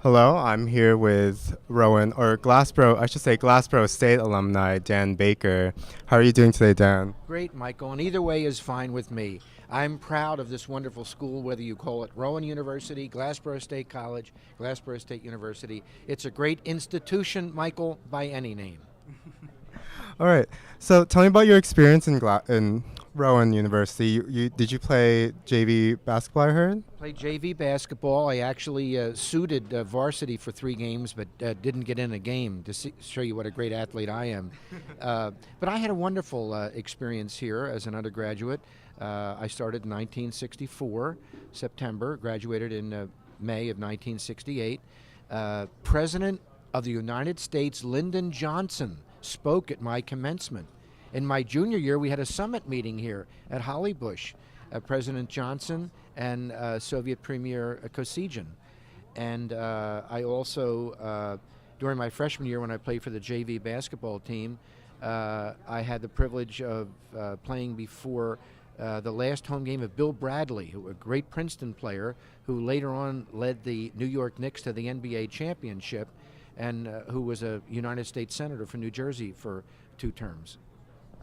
Hello, I'm here with Glassboro State alumni, Dan Baker. How are you doing today, Dan? Great, Michael, and either way is fine with me. I'm proud of this wonderful school, whether you call it Rowan University, Glassboro State College, Glassboro State University. It's a great institution, Michael, by any name. All right, so tell me about your experience in Rowan University. Did you play JV basketball, I heard? Played JV basketball. I actually suited varsity for 3 games, but didn't get in a game to show you what a great athlete I am. But I had a wonderful experience here as an undergraduate. I started in 1964, September, graduated in May of 1968. President of the United States, Lyndon Johnson, spoke at my commencement. In my junior year, we had a summit meeting here at Hollybush. President Johnson and Soviet Premier Kosygin. And I also, during my freshman year when I played for the JV basketball team, I had the privilege of playing before the last home game of Bill Bradley, a great Princeton player who later on led the New York Knicks to the NBA championship and who was a United States Senator for New Jersey for 2 terms.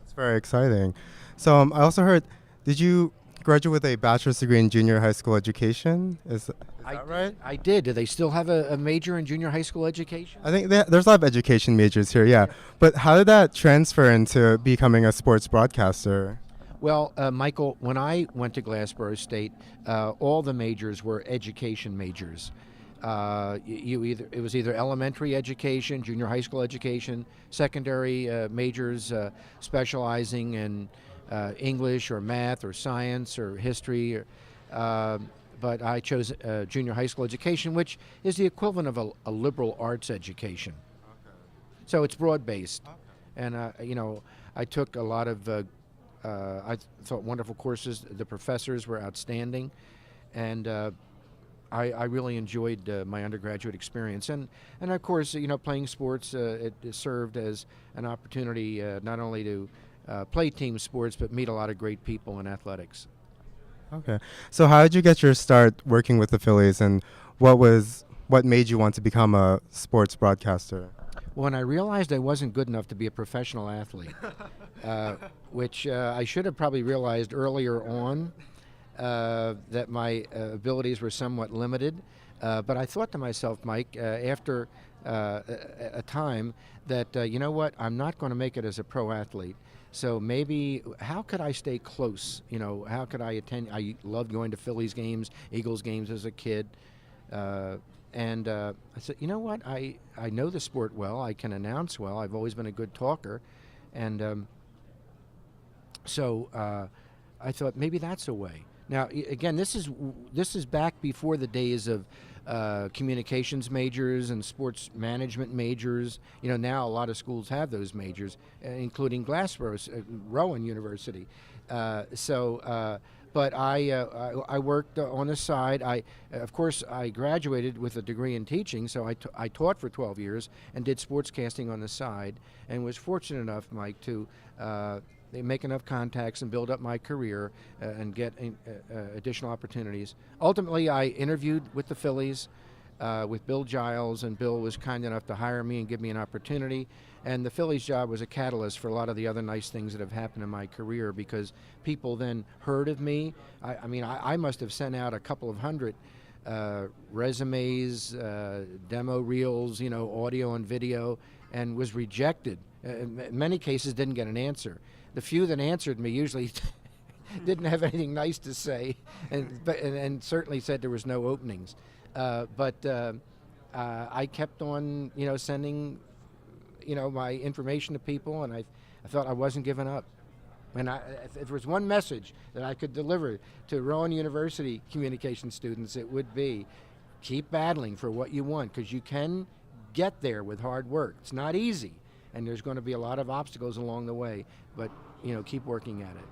It's very exciting. So I also heard, did you graduate with a bachelor's degree in junior high school education? Is that right? I did. Do they still have a major in junior high school education? I think there's a lot of education majors here, yeah. But how did that transfer into becoming a sports broadcaster? Well, Michael, when I went to Glassboro State, all the majors were education majors. It was either elementary education, junior high school education, secondary majors specializing in English or math or science or history. But I chose junior high school education, which is the equivalent of a liberal arts education. So it's broad based, and I took a lot of I thought wonderful courses. The professors were outstanding, and I really enjoyed my undergraduate experience. And of course, playing sports it served as an opportunity not only to play team sports but meet a lot of great people in athletics. Okay. So how did you get your start working with the Phillies, and what made you want to become a sports broadcaster? When I realized I wasn't good enough to be a professional athlete, which I should have probably realized earlier on, that my abilities were somewhat limited. But I thought to myself, Mike, after a time, that you know what, I'm not going to make it as a pro athlete. So maybe, how could I stay close? How could I attend? I loved going to Phillies games, Eagles games as a kid. And I said, you know what, I know the sport well. I can announce well. I've always been a good talker. And so I thought maybe that's a way. Now, again, this is back before the days of communications majors and sports management majors. Now a lot of schools have those majors, including Glassboro, Rowan University. But I worked on the side. Of course, I graduated with a degree in teaching, so I taught for 12 years and did sportscasting on the side, and was fortunate enough, Mike, to make enough contacts and build up my career and get additional opportunities. Ultimately, I interviewed with the Phillies, with Bill Giles, and Bill was kind enough to hire me and give me an opportunity. And the Phillies job was a catalyst for a lot of the other nice things that have happened in my career, because people then heard of me. I must have sent out a couple of hundred resumes, demo reels, audio and video, and was rejected. In many cases, didn't get an answer. The few that answered me usually didn't have anything nice to say, and certainly said there was no openings. But I kept on, sending, my information to people, and I thought I wasn't giving up. And if there was one message that I could deliver to Rowan University communication students, it would be, keep battling for what you want, because you can get there with hard work. It's not easy, and there's going to be a lot of obstacles along the way, but keep working at it.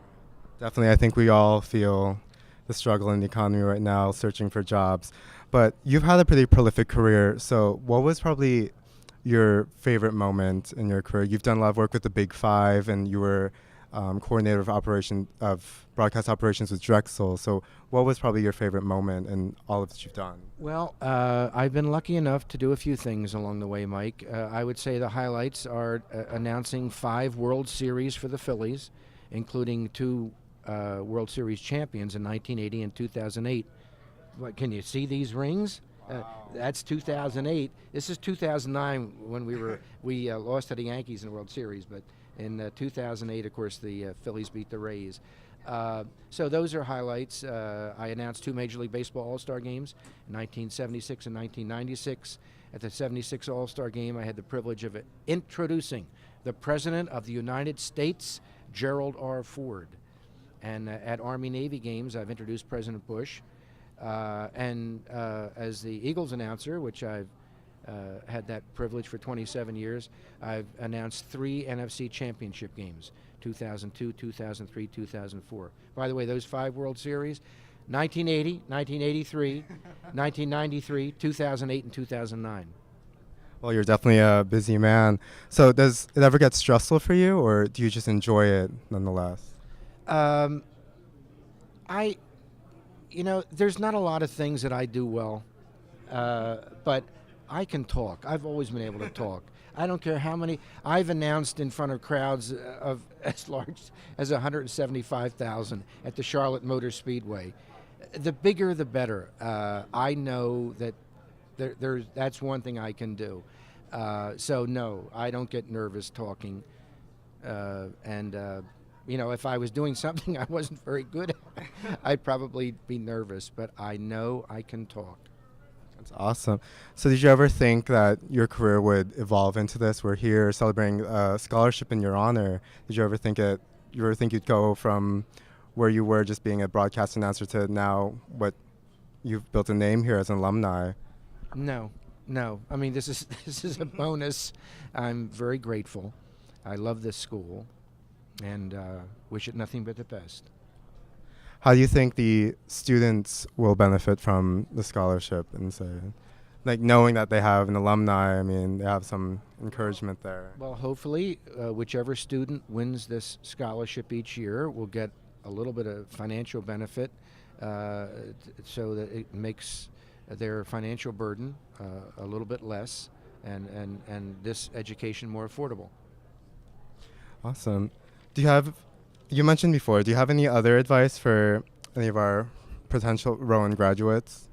Definitely, I think we all feel the struggle in the economy right now, searching for jobs. But you've had a pretty prolific career, so what was probably your favorite moment in your career? You've done a lot of work with the Big Five, and you were coordinator of broadcast operations with Drexel. So, what was probably your favorite moment in all of that you've done? Well, I've been lucky enough to do a few things along the way, Mike. I would say the highlights are announcing 5 World Series for the Phillies, including 2 World Series champions in 1980 and 2008. What, can you see these rings? That's 2008. This is 2009 when we lost to the Yankees in the World Series, but in 2008, of course, the Phillies beat the Rays. So those are highlights. I announced 2 Major League Baseball All-Star games in 1976 and 1996. At the 76 All-Star game, I had the privilege of introducing the President of the United States, Gerald R. Ford. And at Army-Navy games, I've introduced President Bush. And as the Eagles announcer, which I've had that privilege for 27 years, I've announced 3 NFC championship games, 2002, 2003, 2004. By the way, those 5 World Series, 1980, 1983, 1993, 2008, and 2009. Well, you're definitely a busy man. So, does it ever get stressful for you, or do you just enjoy it nonetheless? There's not a lot of things that I do well, but I can talk. I've always been able to talk. I don't care how many. I've announced in front of crowds of as large as 175,000 at the Charlotte Motor Speedway. The bigger, the better. I know that that's one thing I can do. So no, I don't get nervous talking. If I was doing something I wasn't very good at, I'd probably be nervous, but I know I can talk. That's awesome. So did you ever think that your career would evolve into this? We're here celebrating a scholarship in your honor. Did you ever think you'd go from where you were just being a broadcast announcer to now what you've built a name here as an alumni? No. I mean, this is a bonus. I'm very grateful. I love this school and wish it nothing but the best. How do you think the students will benefit from the scholarship and say, like knowing that they have an alumni? I mean, they have some encouragement there. Well, hopefully, whichever student wins this scholarship each year will get a little bit of financial benefit, so that it makes their financial burden a little bit less, and this education more affordable. Awesome. You mentioned before, do you have any other advice for any of our potential Rowan graduates?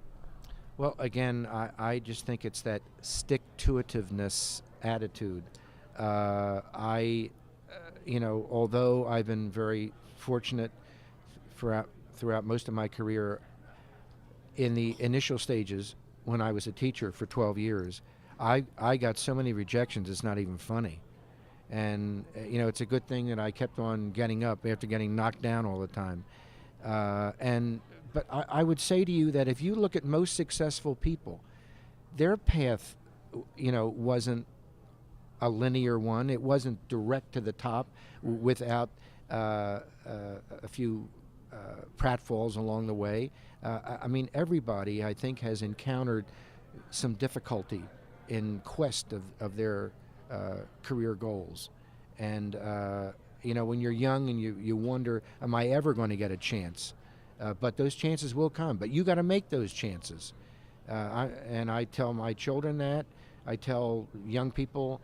Well, again, I just think it's that stick-to-itiveness attitude. Although I've been very fortunate throughout most of my career, in the initial stages, when I was a teacher for 12 years, I got so many rejections, it's not even funny. And, it's a good thing that I kept on getting up after getting knocked down all the time. But I would say to you that if you look at most successful people, their path, wasn't a linear one. It wasn't direct to the top without a few pratfalls along the way. I mean, everybody, I think, has encountered some difficulty in quest of their career goals. And, when you're young and you wonder, am I ever going to get a chance? But those chances will come. But you got to make those chances. I tell my children that. I tell young people,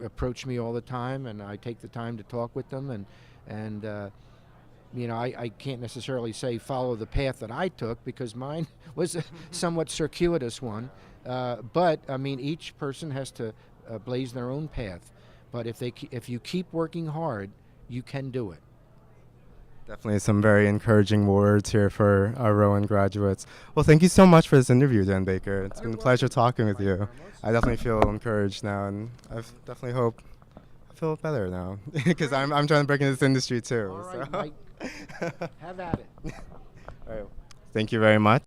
approach me all the time, and I take the time to talk with them. I can't necessarily say follow the path that I took, because mine was a somewhat circuitous one. But, I mean, each person has to blaze their own path. But if you keep working hard, you can do it. Definitely some very encouraging words here for our Rowan graduates. Well, thank you so much for this interview, Dan Baker. It's been a pleasure talking with you. I definitely feel encouraged now, and I definitely hope I feel better now, because I'm trying to break into this industry too. All right, Mike. Have at it. All right. Thank you very much.